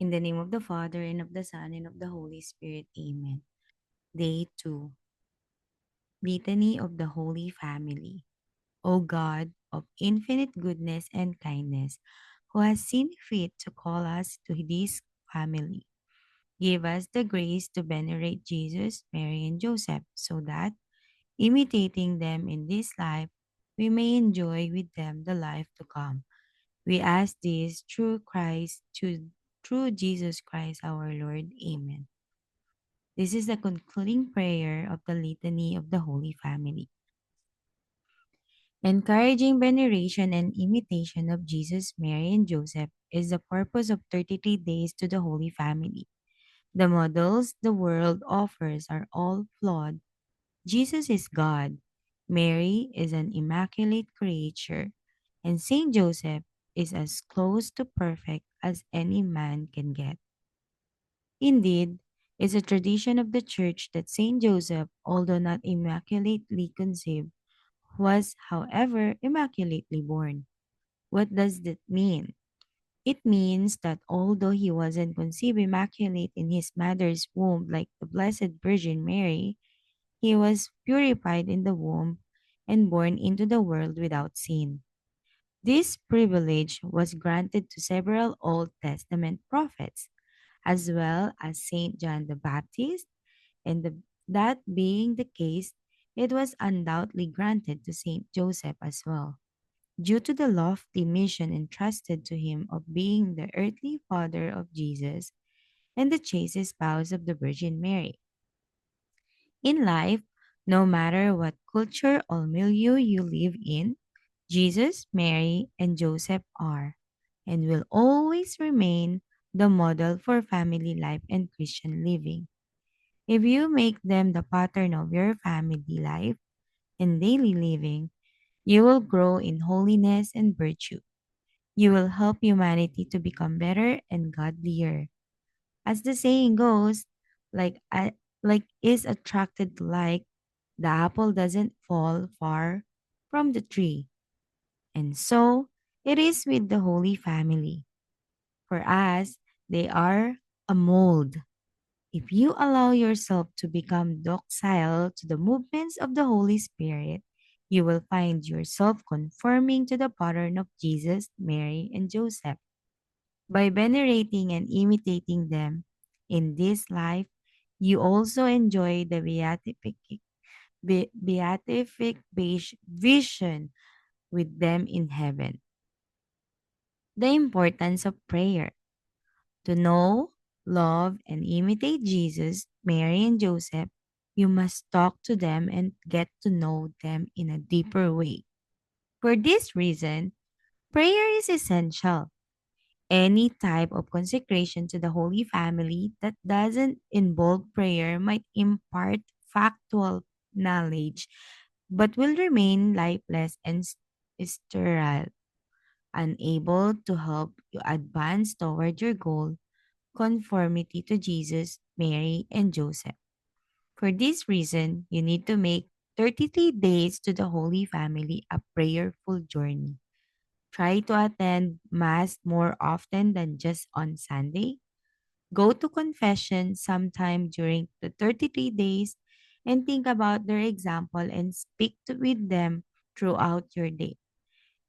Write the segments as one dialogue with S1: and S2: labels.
S1: In the name of the Father, and of the Son, and of the Holy Spirit. Amen. Day 2. Litany of the Holy Family. O God of infinite goodness and kindness, who has seen fit to call us to this family, give us the grace to venerate Jesus, Mary, and Joseph, so that, imitating them in this life, we may enjoy with them the life to come. We ask this through Jesus Christ our Lord. Amen. This is the concluding prayer of the Litany of the Holy Family. Encouraging veneration and imitation of Jesus, Mary, and Joseph is the purpose of 33 days to the Holy Family. The models the world offers are all flawed. Jesus is God, Mary is an immaculate creature, and Saint Joseph is as close to perfect as any man can get. Indeed, it's a tradition of the Church that Saint Joseph, although not immaculately conceived, was, however, immaculately born. What does that mean? It means that although he wasn't conceived immaculate in his mother's womb like the Blessed Virgin Mary, he was purified in the womb and born into the world without sin. This privilege was granted to several Old Testament prophets, as well as Saint John the Baptist, and that being the case, it was undoubtedly granted to Saint Joseph as well, due to the lofty mission entrusted to him of being the earthly father of Jesus and the chaste spouse of the Virgin Mary. In life, no matter what culture or milieu you live in, Jesus, Mary, and Joseph are and will always remain the model for family life and Christian living. If you make them the pattern of your family life and daily living, you will grow in holiness and virtue. You will help humanity to become better and godlier. As the saying goes, like is attracted to like, the apple doesn't fall far from the tree. And so it is with the Holy Family. For us, they are a mold. If you allow yourself to become docile to the movements of the Holy Spirit, you will find yourself conforming to the pattern of Jesus, Mary, and Joseph. By venerating and imitating them in this life, you also enjoy the beatific vision with them in heaven. The importance of prayer. To know, love, and imitate Jesus, Mary, and Joseph, you must talk to them and get to know them in a deeper way. For this reason, prayer is essential. Any type of consecration to the Holy Family that doesn't involve prayer might impart factual knowledge but will remain lifeless and sterile, unable to help you advance toward your goal, conformity to Jesus, Mary, and Joseph. For this reason, you need to make 33 days to the Holy Family a prayerful journey. Try to attend Mass more often than just on Sunday. Go to confession sometime during the 33 days and think about their example and with them throughout your day.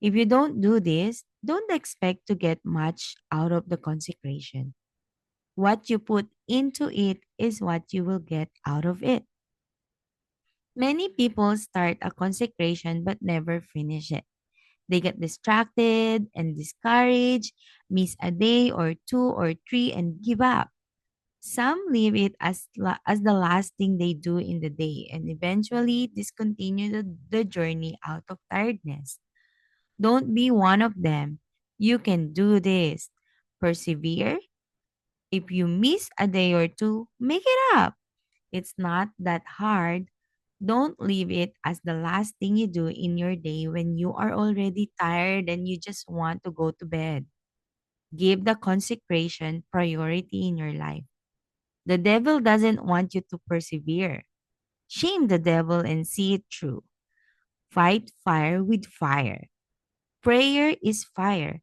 S1: If you don't do this, don't expect to get much out of the consecration. What you put into it is what you will get out of it. Many people start a consecration but never finish it. They get distracted and discouraged, miss a day or two or three, and give up. Some leave it as the last thing they do in the day and eventually discontinue the journey out of tiredness. Don't be one of them. You can do this. Persevere. If you miss a day or two, make it up. It's not that hard. Don't leave it as the last thing you do in your day when you are already tired and you just want to go to bed. Give the consecration priority in your life. The devil doesn't want you to persevere. Shame the devil and see it through. Fight fire with fire. Prayer is fire.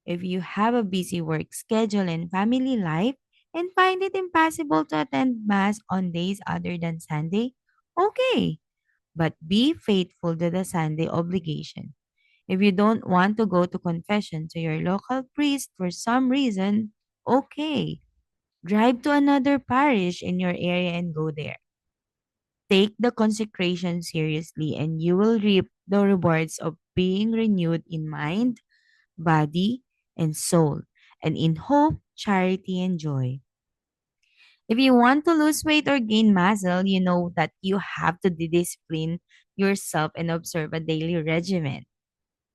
S1: If you have a busy work schedule and family life and find it impossible to attend Mass on days other than Sunday, okay, but be faithful to the Sunday obligation. If you don't want to go to confession to your local priest for some reason, okay, drive to another parish in your area and go there. Take the consecration seriously, and you will reap the rewards of being renewed in mind, body, and soul, and in hope, charity, and joy. If you want to lose weight or gain muscle, you know that you have to discipline yourself and observe a daily regimen.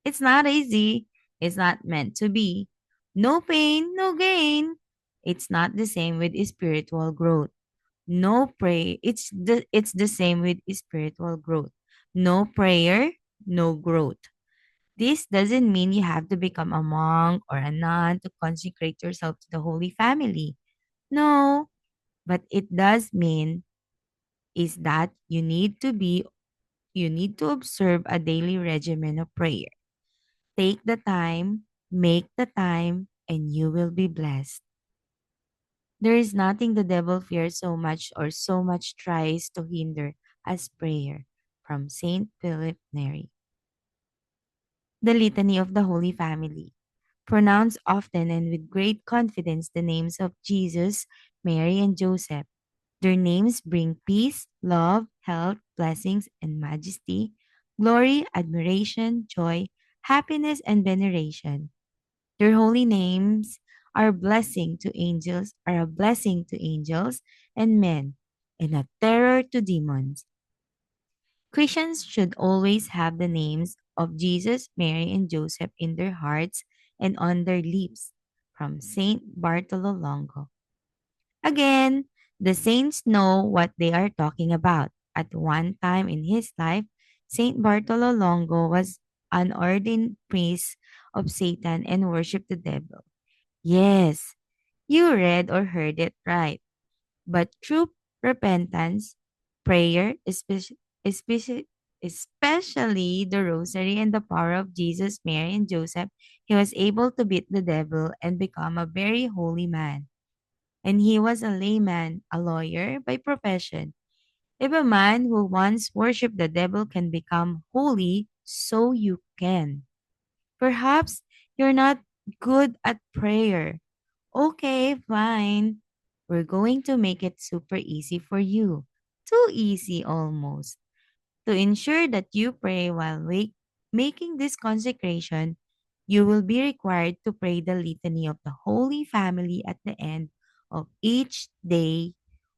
S1: It's not easy. It's not meant to be. No pain, no gain. It's not the same with spiritual growth. No pray. It's the same with spiritual growth. No prayer, no growth. This doesn't mean you have to become a monk or a nun to consecrate yourself to the Holy Family. No, but it does mean is that you need to observe a daily regimen of prayer. Take the time, make the time, and you will be blessed. There is nothing the devil fears so much or so much tries to hinder as prayer. From Saint Philip Neri. The Litany of the Holy Family. Pronounce often and with great confidence the names of Jesus, Mary, and Joseph. Their names bring peace, love, health, blessings, and majesty, glory, admiration, joy, happiness, and veneration. Their holy names are a blessing to angels and men, and a terror to demons. Christians should always have the names of Jesus, Mary, and Joseph in their hearts and on their lips. From Saint Bartolo Longo. Again, the saints know what they are talking about. At one time in his life, Saint Bartolo Longo was an ordained priest of Satan and worshipped the devil. Yes, you read or heard it right. But through repentance, prayer, especially the rosary and the power of Jesus, Mary, and Joseph, he was able to beat the devil and become a very holy man. And he was a layman, a lawyer by profession. If a man who once worshipped the devil can become holy, so you can. Perhaps you're not good at prayer. Okay, fine. We're going to make it super easy for you. Too easy almost. To ensure that you pray while making this consecration, you will be required to pray the litany of the Holy Family at the end of each day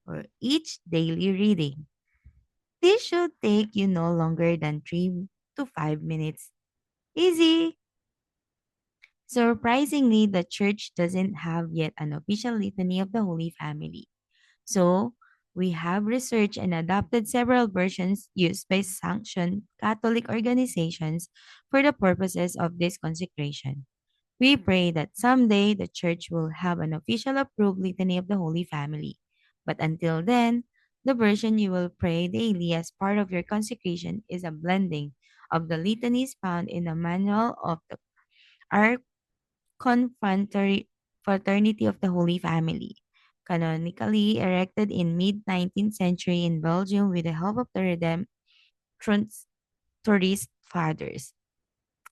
S1: or each daily reading. This should take you no longer than 3 to 5 minutes. Easy! Surprisingly, the church doesn't have yet an official litany of the Holy Family. So, we have researched and adopted several versions used by sanctioned Catholic organizations for the purposes of this consecration. We pray that someday the Church will have an official approved litany of the Holy Family. But until then, the version you will pray daily as part of your consecration is a blending of the litanies found in the manual of the our Confraternity of the Holy Family, canonically erected in mid-19th century in Belgium with the help of the Redemptorist Fathers,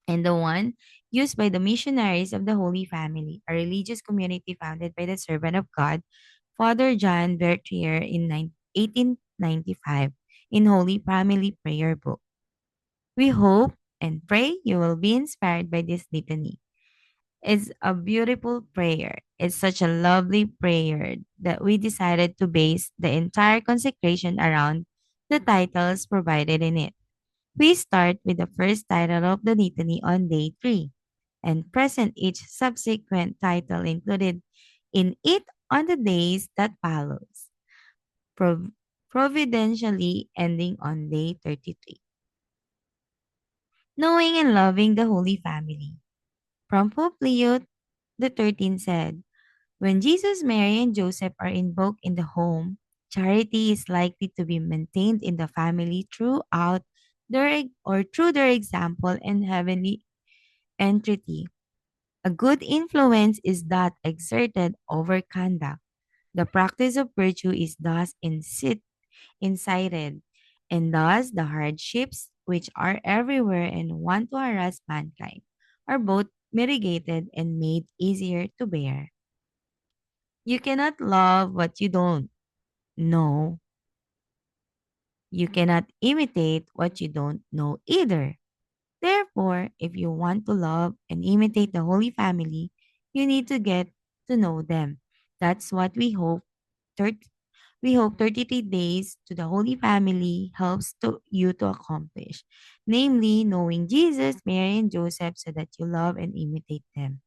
S1: and the one used by the missionaries of the Holy Family, a religious community founded by the servant of God, Father John Berthier in 1895 in Holy Family Prayer Book. We hope and pray you will be inspired by this litany. It's a beautiful prayer. It's such a lovely prayer that we decided to base the entire consecration around the titles provided in it. We start with the first title of the litany on day 3 and present each subsequent title included in it on the days that follows, prov- providentially ending on day 33. Knowing and loving the Holy Family. From Pope Leo the 13th said, when Jesus, Mary, and Joseph are invoked in the home, charity is likely to be maintained in the family through their example and heavenly entreaty. A good influence is that exerted over conduct. The practice of virtue is thus incited, and thus the hardships which are everywhere and want to harass mankind are both mitigated and made easier to bear. You cannot love what you don't know. You cannot imitate what you don't know either. Therefore, if you want to love and imitate the Holy Family, you need to get to know them. That's what we hope. We hope 33 days to the Holy Family helps you to accomplish, namely knowing Jesus, Mary, and Joseph so that you love and imitate them.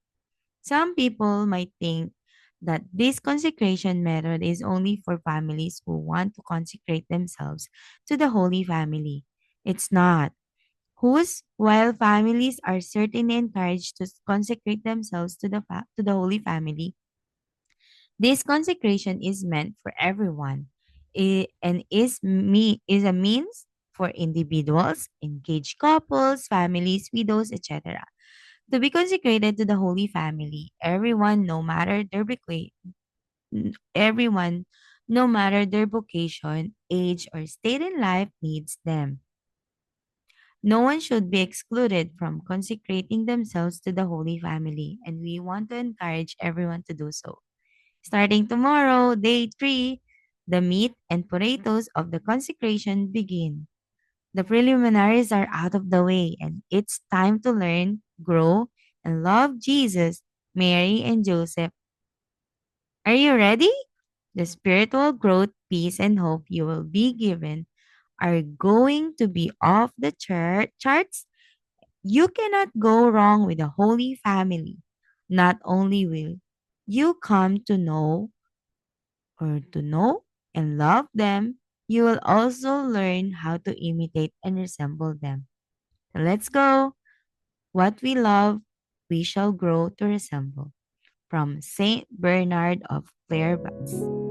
S1: Some people might think that this consecration method is only for families who want to consecrate themselves to the Holy Family. It's not. While families are certainly encouraged to consecrate themselves to to the Holy Family, this consecration is meant for everyone and is a means for individuals, engaged couples, families, widows, etc. To be consecrated to the Holy Family, everyone, no matter their vocation, age, or state in life, needs them. No one should be excluded from consecrating themselves to the Holy Family, and we want to encourage everyone to do so. Starting tomorrow, day 3, the meat and potatoes of the consecration begin. The preliminaries are out of the way, and it's time to learn, grow, and love Jesus, Mary, and Joseph. Are you ready? The spiritual growth, peace, and hope you will be given are going to be off the charts. You cannot go wrong with the Holy Family. Not only will you come to know and love them, you will also learn how to imitate and resemble them. So let's go. What we love, we shall grow to resemble. From Saint Bernard of Clairvaux.